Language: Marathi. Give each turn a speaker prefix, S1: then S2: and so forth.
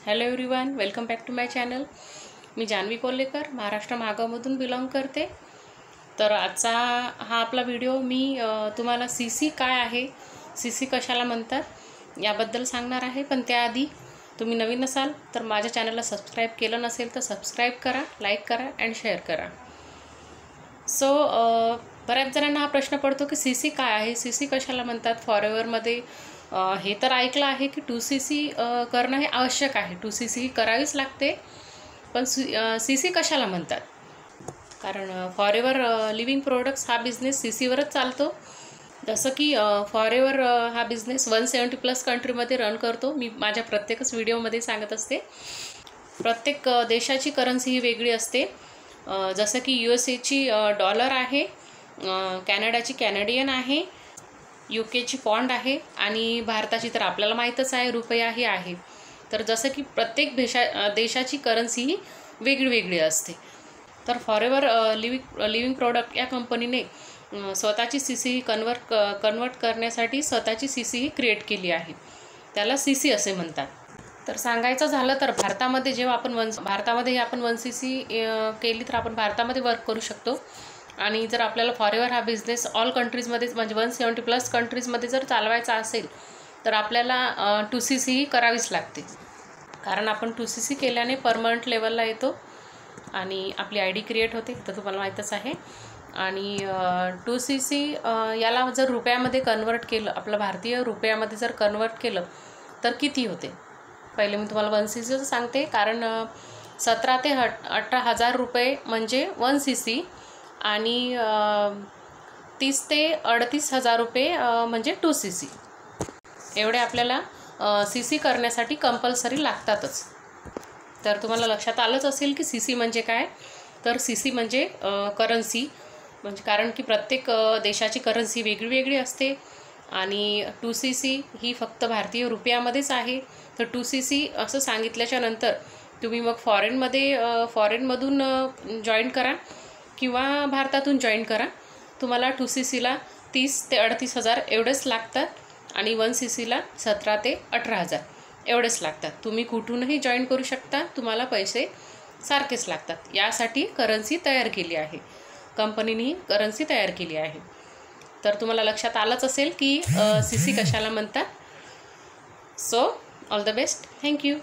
S1: Hello everyone, welcome back to my channel. मी जान्हवी कोल्हेकर, महाराष्ट्र महागावमधून बिलॉंग करते. तर आजचा हा आपला व्हिडिओ मी तुम्हाला CC काय आहे, CC कशाला म्हणतात याबद्दल सांगणार आहे. पण त्याआधी तुम्ही नवीन असाल तर माझ्या चॅनलला सबस्क्राईब केलं नसेल तर सबस्क्राईब करा, लाईक करा अँड शेअर करा. सो बऱ्याच जणांना हा प्रश्न पडतो की CC काय आहे, CC कशाला म्हणतात. फॉरेवरमध्ये हे तर ऐकलं आहे की 2CC करणं हे आवश्यक आहे, 2CC ही करावीच लागते. पण CC कशाला म्हणतात, कारण फॉरेवर लिव्हिंग प्रोडक्ट्स हा बिझनेस CCवरच चालतो. जसं की फॉरेवर हा बिझनेस 170+ कंट्रीमध्ये रन करतो. मी माझ्या प्रत्येकच व्हिडिओमध्ये सांगत असते. प्रत्येक देशाची करन्सी ही वेगळी असते. जसं की USAची डॉलर आहे, कॅनडाची कॅनेडियन आहे, UKची पॉन्ड आहे आणि भारताची तर आपल्याला माहीतच आहे रुपया ही आहे. तर जसं की प्रत्येक देशाची करन्सी ही वेगळी वेगळी असते. तर फॉरेवर लिव्हिंग प्रोडक्ट या कंपनीने स्वतःची CC ही कन्वर्ट करण्यासाठी स्वतःची CC ही क्रिएट केली आहे. त्याला CC असे म्हणतात. तर सांगायचं झालं तर भारतामध्ये आपण 1CC केली तर आपण भारतामध्ये वर्क करू शकतो. आणि जर आपल्याला फॉरेवर हा बिझनेस ऑल कंट्रीजमध्ये म्हणजे 170+ कंट्रीजमध्ये जर चालवायचा असेल तर आपल्याला 2CC ही करावीच लागते. कारण आपण 2CC केल्याने परमनंट लेवलला येतो आणि आपली ID क्रिएट होते, तर तुम्हाला माहीतच आहे. आणि 2CC याला जर रुपयामध्ये कन्वर्ट केलं, आपलं भारतीय रुपयामध्ये जर कन्वर्ट केलं तर किती होते. पहिले मी तुम्हाला 1CC सांगते. कारण 17 ते 18 हजार रुपये म्हणजे 1CC आणि 30 ते 38 हजार रुपये म्हणजे 2CC. एवढे आपल्याला CC करण्यासाठी कंपल्सरी लागतातच. तर तुम्हाला लक्षात आलंच असेल की CC म्हणजे काय. तर CC म्हणजे करन्सी, म्हणजे कारण की प्रत्येक देशाची करन्सी वेगळी वेगळी असते आणि 2CC ही फक्त भारतीय रुपयामध्येच आहे. तर 2CC असं सांगितल्याच्या नंतर तुम्ही मग फॉरेनमधून जॉईन करा किंवा भारतातून जॉईन करा. तुम्हाला 2CCला 30 ते 38 हजार एवढेच लागतात आणि 1CCला 17 ते 18 हजार एवढेच लागतात. तुम्ही कुठूनही जॉईन करू शकता, तुम्हाला पैसे सारखेच लागतात. यासाठी करन्सी तयार केली आहे, कंपनीने करन्सी तयार केली आहे. तर तुम्हाला लक्षात आलंच असेल की CC कशाला म्हणतात. So all the best. Thank you.